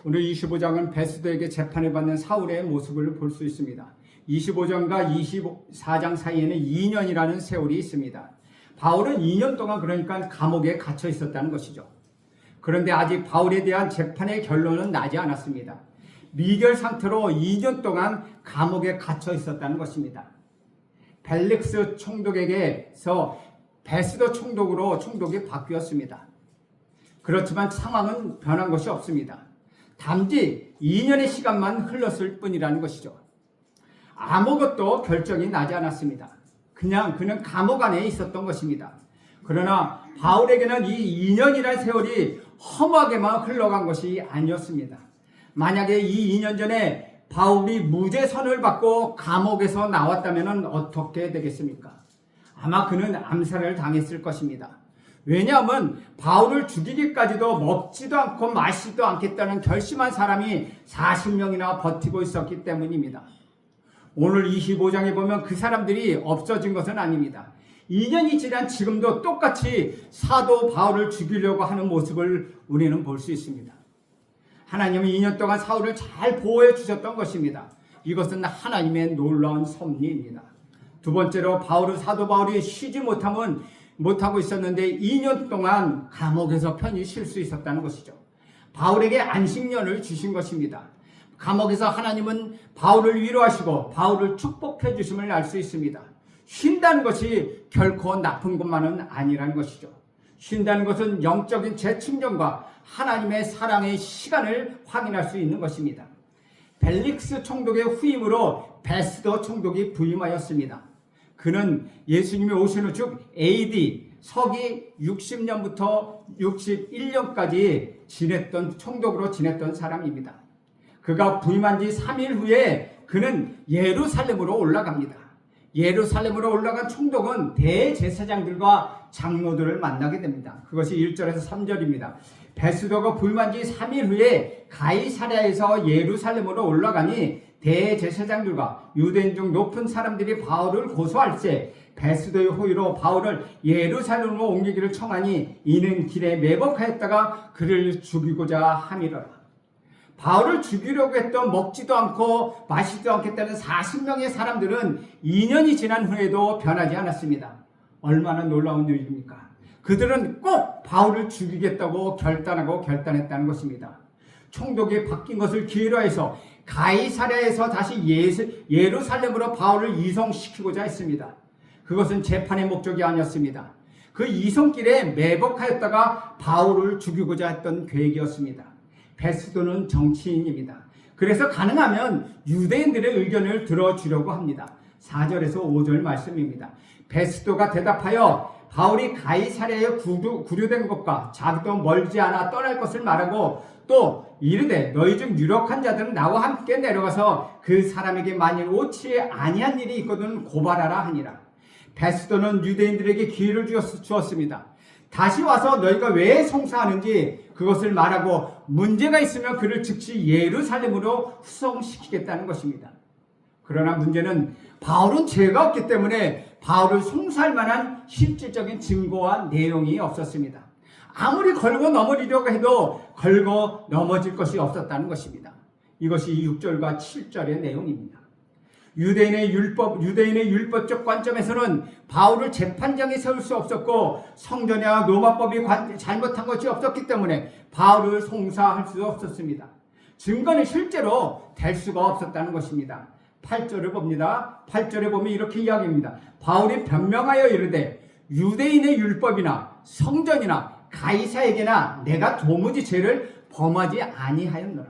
오늘 25장은 베스도에게 재판을 받는 사울의 모습을 볼 수 있습니다. 25장과 24장 사이에는 2년이라는 세월이 있습니다. 바울은 2년 동안 그러니까 감옥에 갇혀 있었다는 것이죠. 그런데 아직 바울에 대한 재판의 결론은 나지 않았습니다. 미결 상태로 2년 동안 감옥에 갇혀 있었다는 것입니다. 벨릭스 총독에게서 베스도 총독으로 총독이 바뀌었습니다. 그렇지만 상황은 변한 것이 없습니다. 단지 2년의 시간만 흘렀을 뿐이라는 것이죠. 아무것도 결정이 나지 않았습니다. 그냥 그는 감옥 안에 있었던 것입니다. 그러나 바울에게는 이 2년이라는 세월이 험하게만 흘러간 것이 아니었습니다. 만약에 이 2년 전에 바울이 무죄 선을 받고 감옥에서 나왔다면 어떻게 되겠습니까? 아마 그는 암살을 당했을 것입니다. 왜냐하면 바울을 죽이기까지도 먹지도 않고 마시지도 않겠다는 결심한 사람이 40명이나 버티고 있었기 때문입니다. 오늘 25장에 보면 그 사람들이 없어진 것은 아닙니다. 2년이 지난 지금도 똑같이 사도 바울을 죽이려고 하는 모습을 우리는 볼 수 있습니다. 하나님은 2년 동안 사울을 잘 보호해 주셨던 것입니다. 이것은 하나님의 놀라운 섭리입니다. 두 번째로 사도 바울이 쉬지 못하고 있었는데 2년 동안 감옥에서 편히 쉴 수 있었다는 것이죠. 바울에게 안식년을 주신 것입니다. 감옥에서 하나님은 바울을 위로하시고 바울을 축복해 주심을 알 수 있습니다. 쉰다는 것이 결코 나쁜 것만은 아니라는 것이죠. 쉰다는 것은 영적인 재충전과 하나님의 사랑의 시간을 확인할 수 있는 것입니다. 벨릭스 총독의 후임으로 베스도 총독이 부임하였습니다. 그는 예수님이 오신 후 즉 AD 서기 60년부터 61년까지 총독으로 지냈던 사람입니다. 그가 부임한 지 3일 후에 그는 예루살렘으로 올라갑니다. 예루살렘으로 올라간 총독은 대제사장들과 장로들을 만나게 됩니다. 그것이 1절에서 3절입니다. 베스도가 부임한 지 3일 후에 가이사랴에서 예루살렘으로 올라가니 대제사장들과 유대인 중 높은 사람들이 바울을 고소할 때 베스도의 호의로 바울을 예루살렘으로 옮기기를 청하니 이는 길에 매복하였다가 그를 죽이고자 함이로라. 바울을 죽이려고 했던 먹지도 않고 마시지도 않겠다는 40명의 사람들은 2년이 지난 후에도 변하지 않았습니다. 얼마나 놀라운 일입니까? 그들은 꼭 바울을 죽이겠다고 결단했다는 것입니다. 총독이 바뀐 것을 기회로 해서 가이사랴에서 다시 예루살렘으로 바울을 이송시키고자 했습니다. 그것은 재판의 목적이 아니었습니다. 그 이송길에 매복하였다가 바울을 죽이고자 했던 계획이었습니다. 베스도는 정치인입니다. 그래서 가능하면 유대인들의 의견을 들어주려고 합니다. 4절에서 5절 말씀입니다. 베스도가 대답하여 바울이 가이사랴에 구류된 것과 자기도 멀지 않아 떠날 것을 말하고 또 이르되 너희 중 유력한 자들은 나와 함께 내려가서 그 사람에게 만일 옳지 아니한 일이 있거든 고발하라 하니라. 베스도는 유대인들에게 기회를 주었습니다. 다시 와서 너희가 왜 송사하는지 그것을 말하고 문제가 있으면 그를 즉시 예루살렘으로 후송시키겠다는 것입니다. 그러나 문제는 바울은 죄가 없기 때문에 바울을 송사할 만한 실질적인 증거와 내용이 없었습니다. 아무리 걸고 넘어지려고 해도 걸고 넘어질 것이 없었다는 것입니다. 이것이 6절과 7절의 내용입니다. 유대인의 율법적 관점에서는 바울을 재판장에 세울 수 없었고 성전이나 로마법이 잘못한 것이 없었기 때문에 바울을 송사할 수 없었습니다. 증거는 실제로 될 수가 없었다는 것입니다. 8절을 봅니다. 8절에 보면 이렇게 이야기합니다. 바울이 변명하여 이르되 유대인의 율법이나 성전이나 가이사에게나 내가 도무지 죄를 범하지 아니하였노라.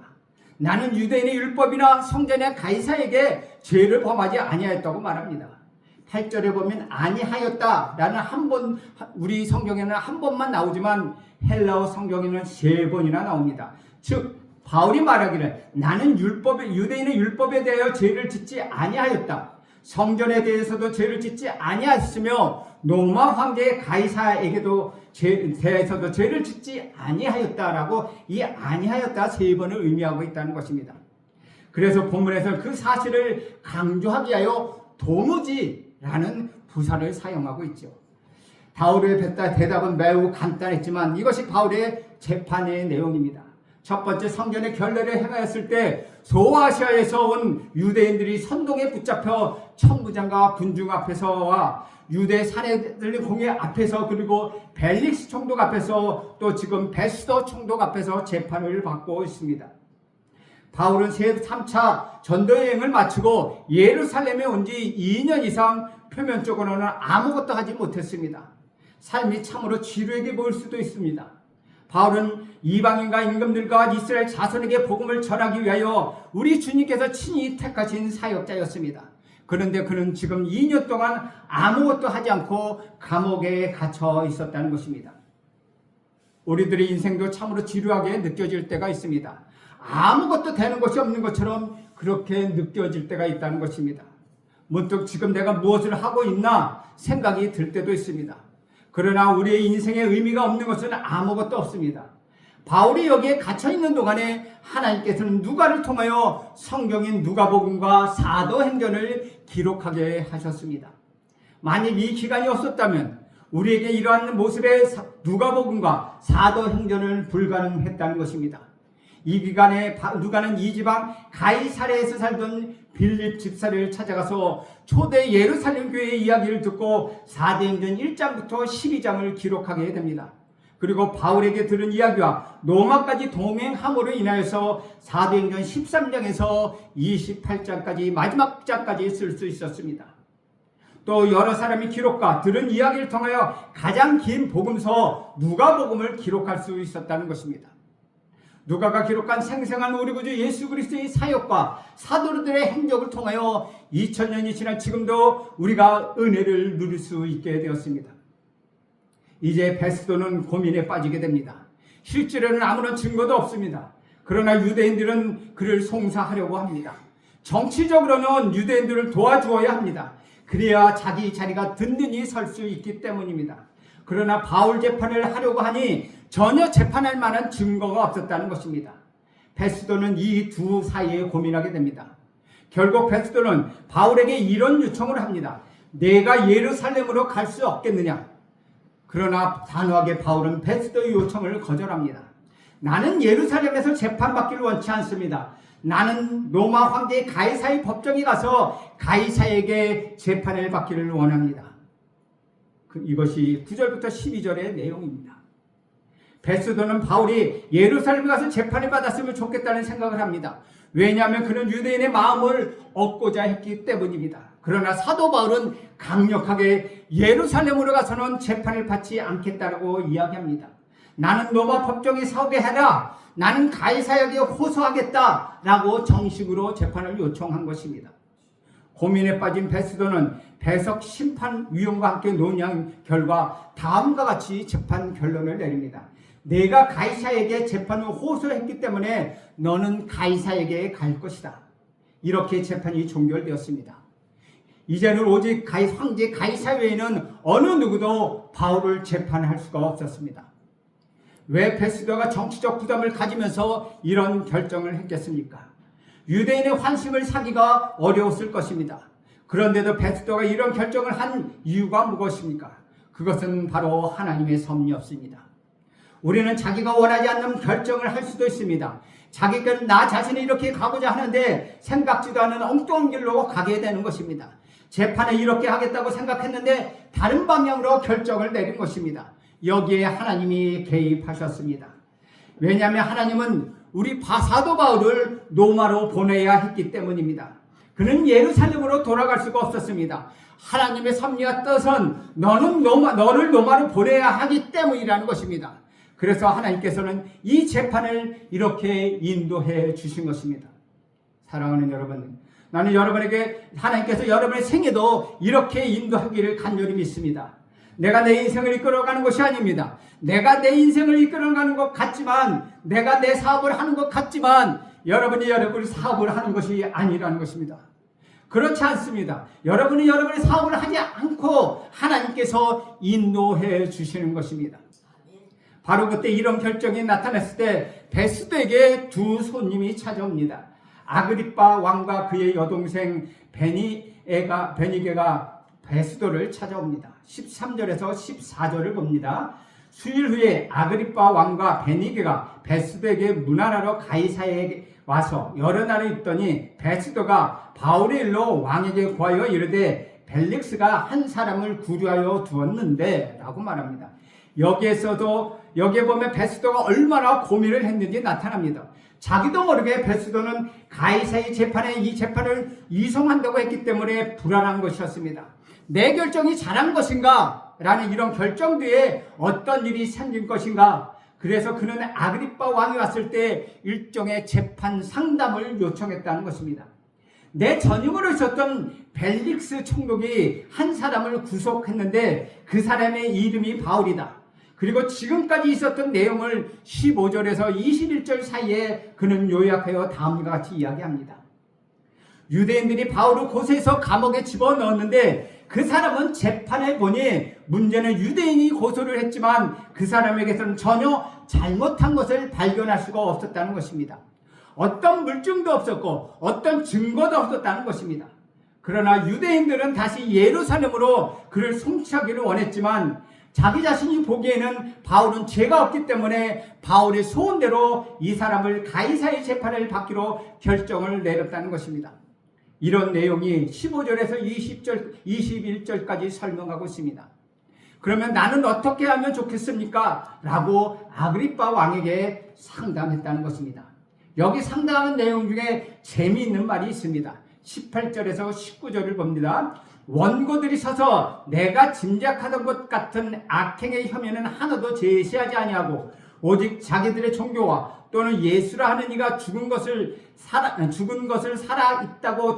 나는 유대인의 율법이나 성전이나 가이사에게 죄를 범하지 아니하였다고 말합니다. 8절에 보면 아니하였다라는 우리 성경에는 한 번만 나오지만 헬라어 성경에는 3번이나 나옵니다. 즉 바울이 말하기를 나는 유대인의 율법에 대하여 죄를 짓지 아니하였다. 성전에 대해서도 죄를 짓지 아니하였으며 로마 황제 가이사에게도 대해서도 죄를 짓지 아니하였다라고 이 아니하였다 3번을 의미하고 있다는 것입니다. 그래서 본문에서 그 사실을 강조하기 위하여 도무지라는 부사를 사용하고 있죠. 바울의 대답은 매우 간단했지만 이것이 바울의 재판의 내용입니다. 첫 번째 성전의 결례를 행하였을 때 소아시아에서 온 유대인들이 선동에 붙잡혀 천부장과 군중 앞에서와 유대 사내들 공회 앞에서 그리고 벨릭스 총독 앞에서 또 지금 베스도 총독 앞에서 재판을 받고 있습니다. 바울은 3차 전도여행을 마치고 예루살렘에 온 지 2년 이상 표면적으로는 아무것도 하지 못했습니다. 삶이 참으로 지루하게 보일 수도 있습니다. 바울은 이방인과 임금들과 이스라엘 자손에게 복음을 전하기 위하여 우리 주님께서 친히 택하신 사역자였습니다. 그런데 그는 지금 2년 동안 아무것도 하지 않고 감옥에 갇혀 있었다는 것입니다. 우리들의 인생도 참으로 지루하게 느껴질 때가 있습니다. 아무것도 되는 것이 없는 것처럼 그렇게 느껴질 때가 있다는 것입니다. 문득 지금 내가 무엇을 하고 있나 생각이 들 때도 있습니다. 그러나 우리의 인생에 의미가 없는 것은 아무것도 없습니다. 바울이 여기에 갇혀있는 동안에 하나님께서는 누가를 통하여 성경인 누가복음과 사도행전을 기록하게 하셨습니다. 만약 이 기간이 없었다면 우리에게 이러한 모습의 누가복음과 사도행전을 불가능했다는 것입니다. 이 기간에 누가는 이 지방 가이사랴에서 살던 빌립 집사를 찾아가서 초대 예루살렘 교회의 이야기를 듣고 사도행전 1장부터 12장을 기록하게 됩니다. 그리고 바울에게 들은 이야기와 로마까지 동행함으로 인하여서 사도행전 13장에서 28장까지 마지막 장까지 쓸 수 있었습니다. 또 여러 사람의 기록과 들은 이야기를 통하여 가장 긴 복음서 누가복음을 기록할 수 있었다는 것입니다. 누가가 기록한 생생한 우리 구주 예수 그리스도의 사역과 사도들의 행적을 통하여 2000년이 지난 지금도 우리가 은혜를 누릴 수 있게 되었습니다. 이제 베스도는 고민에 빠지게 됩니다. 실제로는 아무런 증거도 없습니다. 그러나 유대인들은 그를 송사하려고 합니다. 정치적으로는 유대인들을 도와주어야 합니다. 그래야 자기 자리가 든든히 설 수 있기 때문입니다. 그러나 바울 재판을 하려고 하니 전혀 재판할 만한 증거가 없었다는 것입니다. 베스도는 이 두 사이에 고민하게 됩니다. 결국 베스도는 바울에게 이런 요청을 합니다. 내가 예루살렘으로 갈 수 없겠느냐? 그러나 단호하게 바울은 베스도의 요청을 거절합니다. 나는 예루살렘에서 재판받기를 원치 않습니다. 나는 로마 황제 가이사의 법정에 가서 가이사에게 재판을 받기를 원합니다. 이것이 9절부터 12절의 내용입니다. 베스도는 바울이 예루살렘에 가서 재판을 받았으면 좋겠다는 생각을 합니다. 왜냐하면 그는 유대인의 마음을 얻고자 했기 때문입니다. 그러나 사도 바울은 강력하게 예루살렘으로 가서는 재판을 받지 않겠다고 이야기합니다. 나는 로마 법정에 서게 해라. 나는 가이사에게 호소하겠다라고 정식으로 재판을 요청한 것입니다. 고민에 빠진 베스도는 배석 심판위원과 함께 논의한 결과 다음과 같이 재판 결론을 내립니다. 내가 가이사에게 재판을 호소했기 때문에 너는 가이사에게 갈 것이다. 이렇게 재판이 종결되었습니다. 이제는 오직 황제 가이사 외에는 어느 누구도 바울을 재판할 수가 없었습니다. 왜 베스도가 정치적 부담을 가지면서 이런 결정을 했겠습니까? 유대인의 환심을 사기가 어려웠을 것입니다. 그런데도 베스도가 이런 결정을 한 이유가 무엇입니까? 그것은 바로 하나님의 섭리였습니다. 우리는 자기가 원하지 않는 결정을 할 수도 있습니다. 자기가 나 자신이 이렇게 가고자 하는데 생각지도 않은 엉뚱한 길로 가게 되는 것입니다. 재판에 이렇게 하겠다고 생각했는데 다른 방향으로 결정을 내린 것입니다. 여기에 하나님이 개입하셨습니다. 왜냐하면 하나님은 우리 사도 바울을 로마로 보내야 했기 때문입니다. 그는 예루살렘으로 돌아갈 수가 없었습니다. 하나님의 섭리와 뜻은 너를 로마로 보내야 하기 때문이라는 것입니다. 그래서 하나님께서는 이 재판을 이렇게 인도해 주신 것입니다. 사랑하는 여러분, 나는 여러분에게 하나님께서 여러분의 생애도 이렇게 인도하기를 간절히 믿습니다. 내가 내 인생을 이끌어가는 것이 아닙니다. 내가 내 인생을 이끌어가는 것 같지만, 내가 내 사업을 하는 것 같지만 여러분이 여러분의 사업을 하는 것이 아니라는 것입니다. 그렇지 않습니다. 여러분이 여러분의 사업을 하지 않고 하나님께서 인도해 주시는 것입니다. 바로 그때 이런 결정이 나타났을 때 베스도에게 두 손님이 찾아옵니다. 아그리빠 왕과 그의 여동생 베니게가 베스도를 찾아옵니다. 13절에서 14절을 봅니다. 수일 후에 아그리빠 왕과 베니게가 베스도에게 문안하러 가이사야에 와서 여러 날을 있더니 베스도가 바울의 일로 왕에게 구하여 이르되 벨릭스가 한 사람을 구류하여 두었는데 라고 말합니다. 여기에 보면 베스도가 얼마나 고민을 했는지 나타납니다. 자기도 모르게 베스도는 가이사의 재판에 이 재판을 이송한다고 했기 때문에 불안한 것이었습니다. 내 결정이 잘한 것인가? 라는 이런 결정 뒤에 어떤 일이 생긴 것인가? 그래서 그는 아그리빠 왕이 왔을 때 일종의 재판 상담을 요청했다는 것입니다. 내 전임으로 있었던 벨릭스 총독이 한 사람을 구속했는데 그 사람의 이름이 바울이다. 그리고 지금까지 있었던 내용을 15절에서 21절 사이에 그는 요약하여 다음과 같이 이야기합니다. 유대인들이 바울을 고소해서 감옥에 집어넣었는데 그 사람은 재판해 보니 문제는 유대인이 고소를 했지만 그 사람에게서는 전혀 잘못한 것을 발견할 수가 없었다는 것입니다. 어떤 물증도 없었고 어떤 증거도 없었다는 것입니다. 그러나 유대인들은 다시 예루살렘으로 그를 송치하기를 원했지만 자기 자신이 보기에는 바울은 죄가 없기 때문에 바울의 소원대로 이 사람을 가이사의 재판을 받기로 결정을 내렸다는 것입니다. 이런 내용이 15절에서 21절까지 설명하고 있습니다. 그러면 나는 어떻게 하면 좋겠습니까? 라고 아그리빠 왕에게 상담했다는 것입니다. 여기 상담하는 내용 중에 재미있는 말이 있습니다. 18절에서 19절을 봅니다. 원고들이 서서 내가 짐작하던 것 같은 악행의 혐의는 하나도 제시하지 아니하고 오직 자기들의 종교와 또는 예수라 하는 이가 죽은 것을 살아 있다고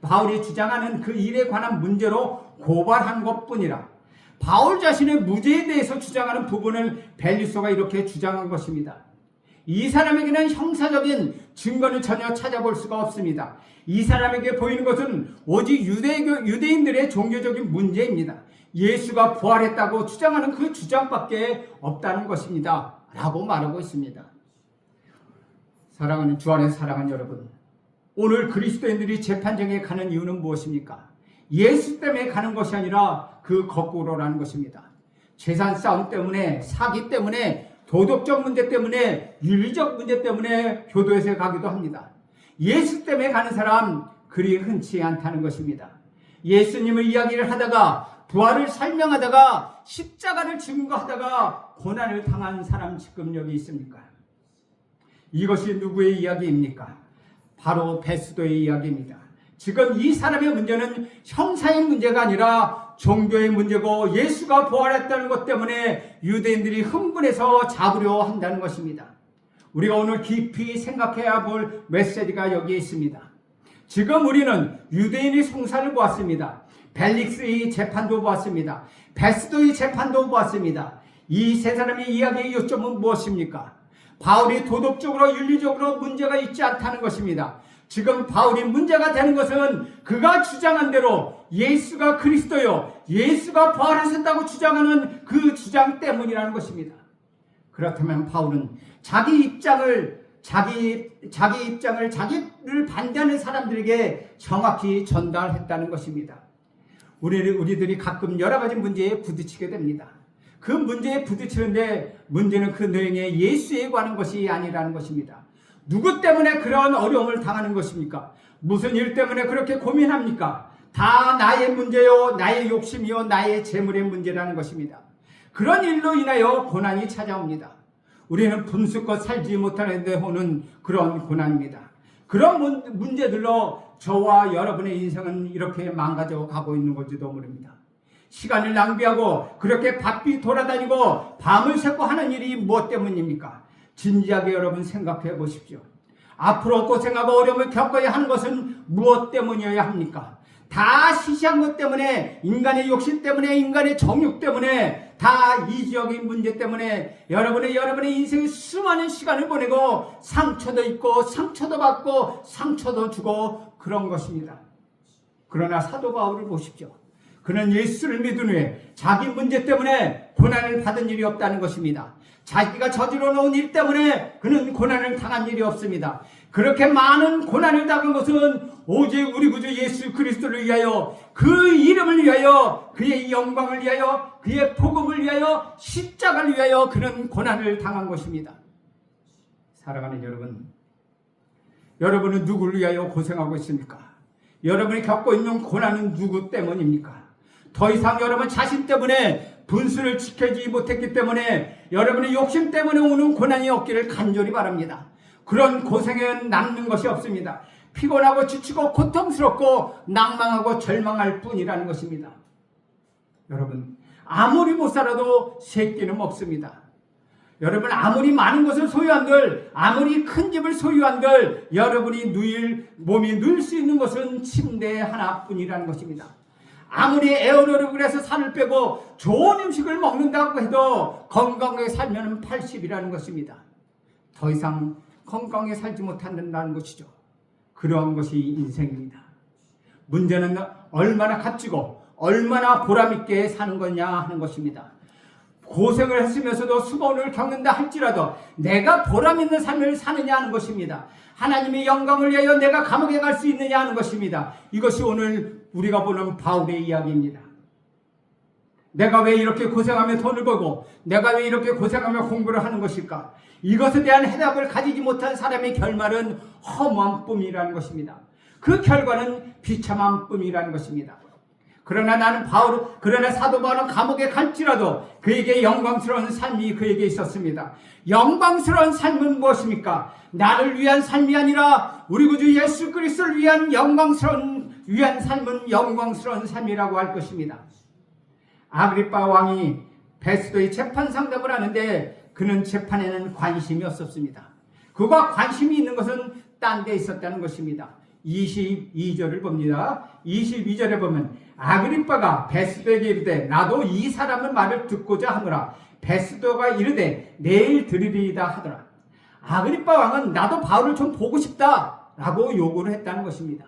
바울이 주장하는 그 일에 관한 문제로 고발한 것뿐이라. 바울 자신의 무죄에 대해서 주장하는 부분을 벨리소가 이렇게 주장한 것입니다. 이 사람에게는 형사적인 증거는 전혀 찾아볼 수가 없습니다. 이 사람에게 보이는 것은 오직 유대인들의 종교적인 문제입니다. 예수가 부활했다고 주장하는 그 주장밖에 없다는 것입니다. 라고 말하고 있습니다. 사랑하는 주 안에 사랑하는 여러분, 오늘 그리스도인들이 재판정에 가는 이유는 무엇입니까? 예수 때문에 가는 것이 아니라 그 거꾸로라는 것입니다. 재산 싸움 때문에, 사기 때문에, 도덕적 문제 때문에, 윤리적 문제 때문에 교도소에 가기도 합니다. 예수 때문에 가는 사람 그리 흔치 않다는 것입니다. 예수님을 이야기를 하다가 부활을 설명하다가 십자가를 증거하다가 고난을 당한 사람 지금 여기 있습니까? 이것이 누구의 이야기입니까? 바로 베스도의 이야기입니다. 지금 이 사람의 문제는 형사의 문제가 아니라 종교의 문제고 예수가 부활했다는 것 때문에 유대인들이 흥분해서 잡으려 한다는 것입니다. 우리가 오늘 깊이 생각해야 볼 메시지가 여기에 있습니다. 지금 우리는 유대인의 송사를 보았습니다. 벨릭스의 재판도 보았습니다. 베스도의 재판도 보았습니다. 이 세 사람의 이야기의 요점은 무엇입니까? 바울이 도덕적으로 윤리적으로 문제가 있지 않다는 것입니다. 지금 바울이 문제가 되는 것은 그가 주장한 대로 예수가 그리스도요, 예수가 부활하셨다고 주장하는 그 주장 때문이라는 것입니다. 그렇다면 바울은 자기를 반대하는 사람들에게 정확히 전달했다는 것입니다. 우리들이 가끔 여러 가지 문제에 부딪히게 됩니다. 그 문제에 부딪히는데 문제는 그 내용에 예수에 관한 것이 아니라는 것입니다. 누구 때문에 그런 어려움을 당하는 것입니까? 무슨 일 때문에 그렇게 고민합니까? 다 나의 문제요, 나의 욕심이요, 나의 재물의 문제라는 것입니다. 그런 일로 인하여 고난이 찾아옵니다. 우리는 분수껏 살지 못하는 데 오는 그런 고난입니다. 그런 문제들로 저와 여러분의 인생은 이렇게 망가져 가고 있는 건지도 모릅니다. 시간을 낭비하고 그렇게 바삐 돌아다니고 밤을 새고 하는 일이 무엇 때문입니까? 진지하게 여러분 생각해 보십시오. 앞으로 고생하고 어려움을 겪어야 하는 것은 무엇 때문이어야 합니까? 다 시시한 것 때문에, 인간의 욕심 때문에, 인간의 정욕 때문에, 다 이지적인 문제 때문에 여러분의 인생에 수많은 시간을 보내고 상처도 있고 상처도 받고 상처도 주고 그런 것입니다. 그러나 사도 바울을 보십시오. 그는 예수를 믿은 후에 자기 문제 때문에 고난을 받은 일이 없다는 것입니다. 자기가 저질러 놓은 일 때문에 그는 고난을 당한 일이 없습니다. 그렇게 많은 고난을 당한 것은 오직 우리 구주 예수 그리스도를 위하여, 그 이름을 위하여, 그의 영광을 위하여, 그의 복음을 위하여, 십자가를 위하여 그런 고난을 당한 것입니다. 사랑하는 여러분, 여러분은 누구를 위하여 고생하고 있습니까? 여러분이 겪고 있는 고난은 누구 때문입니까? 더 이상 여러분 자신 때문에 분수를 지켜지지 못했기 때문에, 여러분의 욕심 때문에 오는 고난이 없기를 간절히 바랍니다. 그런 고생은 남는 것이 없습니다. 피곤하고 지치고 고통스럽고 낭망하고 절망할 뿐이라는 것입니다. 여러분, 아무리 못 살아도 새끼는 없습니다. 여러분, 아무리 많은 것을 소유한들, 아무리 큰 집을 소유한들, 여러분이 몸이 누일 수 있는 것은 침대 하나뿐이라는 것입니다. 아무리 에어로빅을 해서 살을 빼고 좋은 음식을 먹는다고 해도 건강하게 살면 80이라는 것입니다. 더 이상 건강하게 살지 못한다는 것이죠. 그러한 것이 인생입니다. 문제는 얼마나 값지고 얼마나 보람있게 사는 거냐 하는 것입니다. 고생을 했으면서도 수고를 겪는다 할지라도 내가 보람있는 삶을 사느냐 하는 것입니다. 하나님의 영광을 위하여 내가 감옥에 갈 수 있느냐 하는 것입니다. 이것이 오늘 우리가 보는 바울의 이야기입니다. 내가 왜 이렇게 고생하며 돈을 벌고, 내가 왜 이렇게 고생하며 공부를 하는 것일까? 이것에 대한 해답을 가지지 못한 사람의 결말은 허무한 뿐이라는 것입니다. 그 결과는 비참한 뿐이라는 것입니다. 그러나 그러나 사도 바울은 감옥에 갈지라도 그에게 영광스러운 삶이 그에게 있었습니다. 영광스러운 삶은 무엇입니까? 나를 위한 삶이 아니라 우리 구주 예수 그리스도를 위한 삶은 영광스러운 삶이라고 할 것입니다. 아그리빠 왕이 베스도의 재판 상담을 하는데 그는 재판에는 관심이 없었습니다. 그가 관심이 있는 것은 딴 데 있었다는 것입니다. 22절을 봅니다. 22절에 보면 아그리빠가 베스도에게 이르되 나도 이 사람의 말을 듣고자 하노라. 베스도가 이르되 내일 들으리이다 하더라. 아그리빠 왕은 나도 바울을 좀 보고 싶다라고 요구를 했다는 것입니다.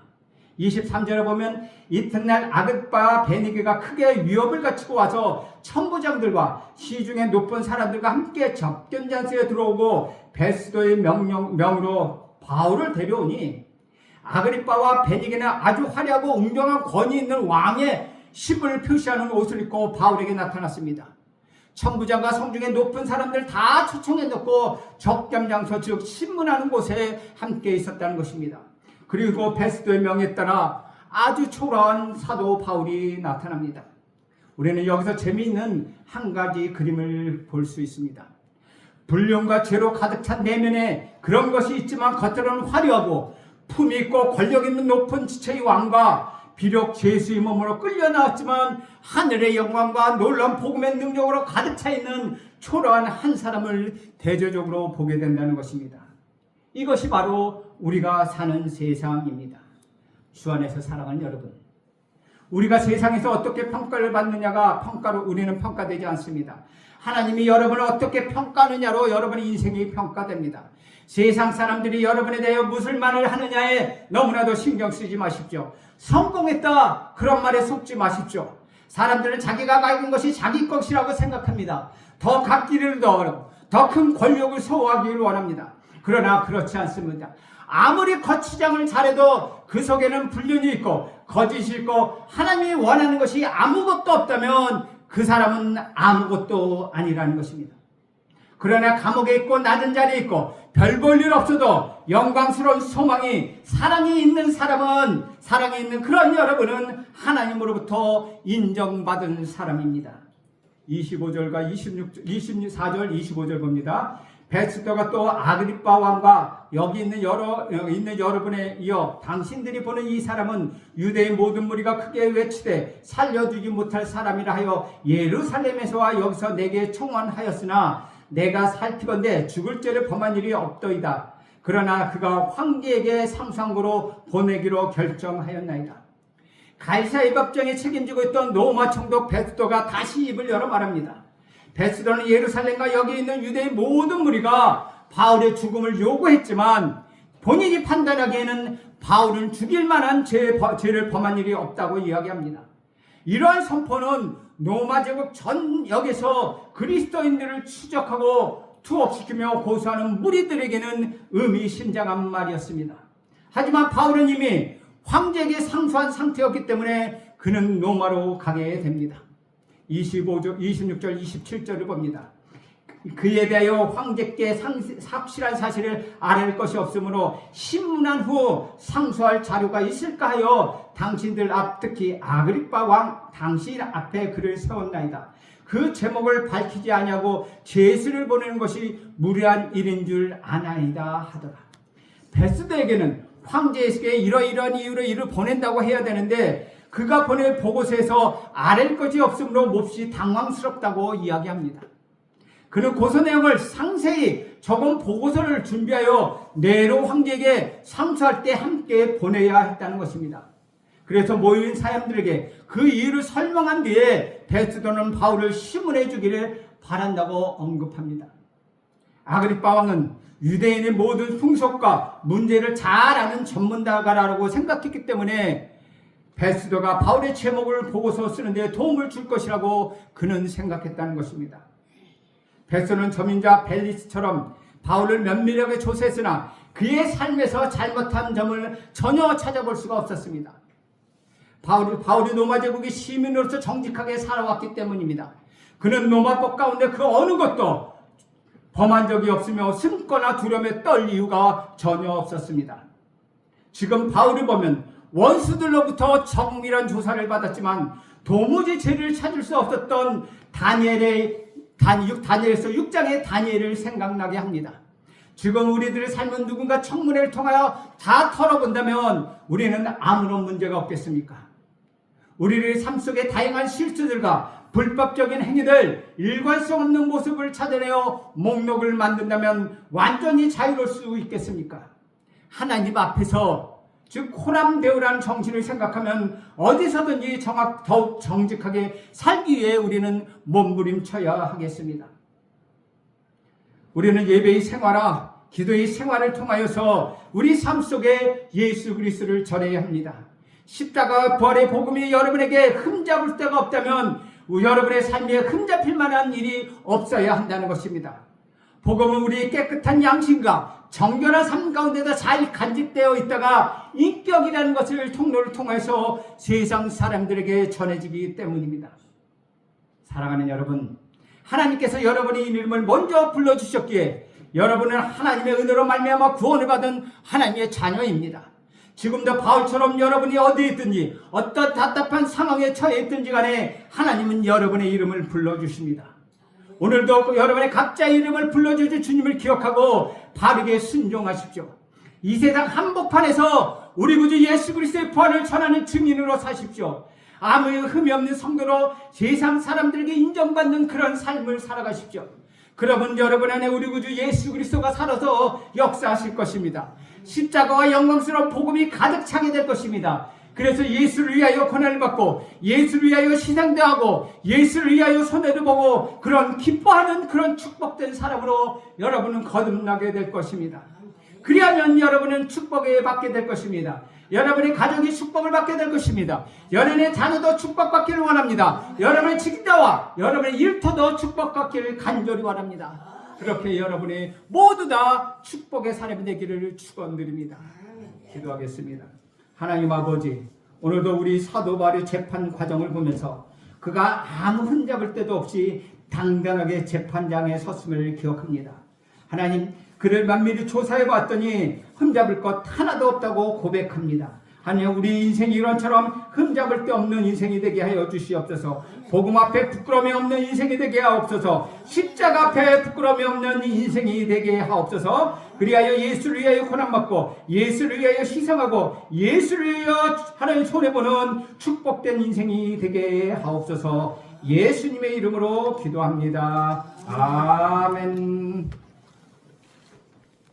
23절에 보면 이튿날 아그리빠와 베니게가 크게 위협을 갖추고 와서 천부장들과 시중에 높은 사람들과 함께 접견장소에 들어오고 베스도의 명으로 바울을 데려오니, 아그리빠와 베니게는 아주 화려하고 웅장한 권위 있는 왕의 십을 표시하는 옷을 입고 바울에게 나타났습니다. 천부장과 성중의 높은 사람들 다 초청해 놓고 접견장소, 즉 신문하는 곳에 함께 있었다는 것입니다. 그리고 베스도의 명에 따라 아주 초라한 사도 바울이 나타납니다. 우리는 여기서 재미있는 한 가지 그림을 볼 수 있습니다. 불륜과 죄로 가득 찬 내면에 그런 것이 있지만 겉으로는 화려하고 품이 있고 권력 있는 높은 지체의 왕과 비록 예수의 몸으로 끌려 나왔지만 하늘의 영광과 놀라운 복음의 능력으로 가득 차 있는 초라한 한 사람을 대조적으로 보게 된다는 것입니다. 이것이 바로 우리가 사는 세상입니다. 주 안에서 사랑하는 여러분, 우리가 세상에서 어떻게 평가를 받느냐가 우리는 평가되지 않습니다. 하나님이 여러분을 어떻게 평가하느냐로 여러분의 인생이 평가됩니다. 세상 사람들이 여러분에 대해 무슨 말을 하느냐에 너무나도 신경 쓰지 마십시오. 성공했다 그런 말에 속지 마십시오. 사람들은 자기가 가진 것이 자기 것이라고 생각합니다. 더 갖기를 더 큰 권력을 소유하기를 원합니다. 그러나 그렇지 않습니다. 아무리 거치장을 잘해도 그 속에는 불륜이 있고 거짓이 있고 하나님이 원하는 것이 아무것도 없다면 그 사람은 아무것도 아니라는 것입니다. 그러나 감옥에 있고 낮은 자리에 있고 별 볼 일 없어도 영광스러운 소망이, 사랑이 있는 사람은, 사랑이 있는 그런 여러분은 하나님으로부터 인정받은 사람입니다. 25절과 24절 25절 봅니다. 베스도가 또 아그리빠 왕과 여기 있는 여러분에 이어 당신들이 보는 이 사람은 유대의 모든 무리가 크게 외치되 살려주지 못할 사람이라 하여 예루살렘에서 와 여기서 내게 청원하였으나 내가 살피건대 죽을 죄를 범한 일이 없더이다. 그러나 그가 황제에게 상상으로 보내기로 결정하였나이다. 가이사의 법정에 책임지고 있던 로마 총독 베스도가 다시 입을 열어 말합니다. 베스도는 예루살렘과 여기 있는 유대의 모든 무리가 바울의 죽음을 요구했지만 본인이 판단하기에는 바울은 죽일 만한 죄를 범한 일이 없다고 이야기합니다. 이러한 선포는 로마 제국 전역에서 그리스도인들을 추적하고 투옥시키며 고소하는 무리들에게는 의미심장한 말이었습니다. 하지만 바울은 이미 황제에게 상수한 상태였기 때문에 그는 로마로 가게 됩니다. 26절 27절을 봅니다. 그에 대하여 황제께 확실한 사실을 알릴 것이 없으므로 신문한 후 상소할 자료가 있을까 하여 당신들 앞, 특히 아그리빠 왕 당신 앞에 그를 세웠나이다. 그 제목을 밝히지 아니하고 제수를 보내는 것이 무례한 일인 줄 아나이다 하더라. 베스더에게는 황제에게 이러이러한 이유로 이를 보낸다고 해야 되는데 그가 보낼 보고서에서 알릴 것이 없으므로 몹시 당황스럽다고 이야기합니다. 그는 고소 내용을 상세히 적은 보고서를 준비하여 네로 황제에게 상소할 때 함께 보내야 했다는 것입니다. 그래서 모인 사람들에게 그 이유를 설명한 뒤에 베스더는 바울을 심문해 주기를 바란다고 언급합니다. 아그리빠 왕은 유대인의 모든 풍속과 문제를 잘 아는 전문가라고 생각했기 때문에 베스더가 바울의 제목을 보고서 쓰는데 도움을 줄 것이라고 그는 생각했다는 것입니다. 베스더는 저민자 벨리스처럼 바울을 면밀하게 조사했으나 그의 삶에서 잘못한 점을 전혀 찾아볼 수가 없었습니다. 바울이 로마 제국의 시민으로서 정직하게 살아왔기 때문입니다. 그는 로마법 가운데 그 어느 것도 범한 적이 없으며 숨거나 두려움에 떨 이유가 전혀 없었습니다. 지금 바울을 보면 원수들로부터 정밀한 조사를 받았지만 도무지 죄를 찾을 수 없었던 다니엘에서 6장의 다니엘을 생각나게 합니다. 지금 우리들의 삶은 누군가 청문회를 통하여 다 털어본다면 우리는 아무런 문제가 없겠습니까? 우리의 삶 속의 다양한 실수들과 불법적인 행위들, 일관성 없는 모습을 찾아내어 목록을 만든다면 완전히 자유로울 수 있겠습니까? 하나님 앞에서 즉 호람되오라는 정신을 생각하면 어디서든지 더욱 정직하게 살기 위해 우리는 몸부림쳐야 하겠습니다. 우리는 예배의 생활과 기도의 생활을 통하여서 우리 삶 속에 예수 그리스도를 전해야 합니다. 십자가 부활의 복음이 여러분에게 흠잡을 데가 없다면 여러분의 삶에 흠잡힐 만한 일이 없어야 한다는 것입니다. 복음은 우리의 깨끗한 양심과 정결한 삶 가운데다 잘 간직되어 있다가 인격이라는 것을 통로를 통해서 세상 사람들에게 전해지기 때문입니다. 사랑하는 여러분, 하나님께서 여러분의 이름을 먼저 불러주셨기에 여러분은 하나님의 은혜로 말미암아 구원을 받은 하나님의 자녀입니다. 지금도 바울처럼 여러분이 어디에 있든지 어떤 답답한 상황에 처해 있든지 간에 하나님은 여러분의 이름을 불러주십니다. 오늘도 여러분의 각자의 이름을 불러주신 주님을 기억하고 바르게 순종하십시오. 이 세상 한복판에서 우리 구주 예수 그리스도의 부활을 전하는 증인으로 사십시오. 아무 흠이 없는 성도로 세상 사람들에게 인정받는 그런 삶을 살아가십시오. 그러면 여러분 안에 우리 구주 예수 그리스도가 살아서 역사하실 것입니다. 십자가와 영광스러운 복음이 가득 차게 될 것입니다. 그래서 예수를 위하여 고난을 받고 예수를 위하여 희생당하고 예수를 위하여 손해를 보고 그런 기뻐하는 그런 축복된 사람으로 여러분은 거듭나게 될 것입니다. 그리하면 여러분은 축복을 받게 될 것입니다. 여러분의 가족이 축복을 받게 될 것입니다. 여러분의 자녀도 축복받기를 원합니다. 여러분의 직자와 여러분의 일터도 축복받기를 간절히 원합니다. 그렇게 여러분이 모두 다 축복의 사람이 되기를 축원드립니다. 기도하겠습니다. 하나님 아버지, 오늘도 우리 사도 바울의 재판 과정을 보면서 그가 아무 흠잡을 데도 없이 당당하게 재판장에 섰음을 기억합니다. 하나님, 그를 만밀히 조사해 봤더니 흠잡을 것 하나도 없다고 고백합니다. 하나님, 우리 인생이 이런처럼 흠잡을 데 없는 인생이 되게 하여 주시옵소서. 복음 앞에 부끄러움이 없는 인생이 되게 하옵소서. 십자가 앞에 부끄러움이 없는 인생이 되게 하옵소서. 그리하여 예수를 위하여 고난받고 예수를 위하여 희생하고 예수를 위하여 하나님 손해보는 축복된 인생이 되게 하옵소서. 예수님의 이름으로 기도합니다. 아멘.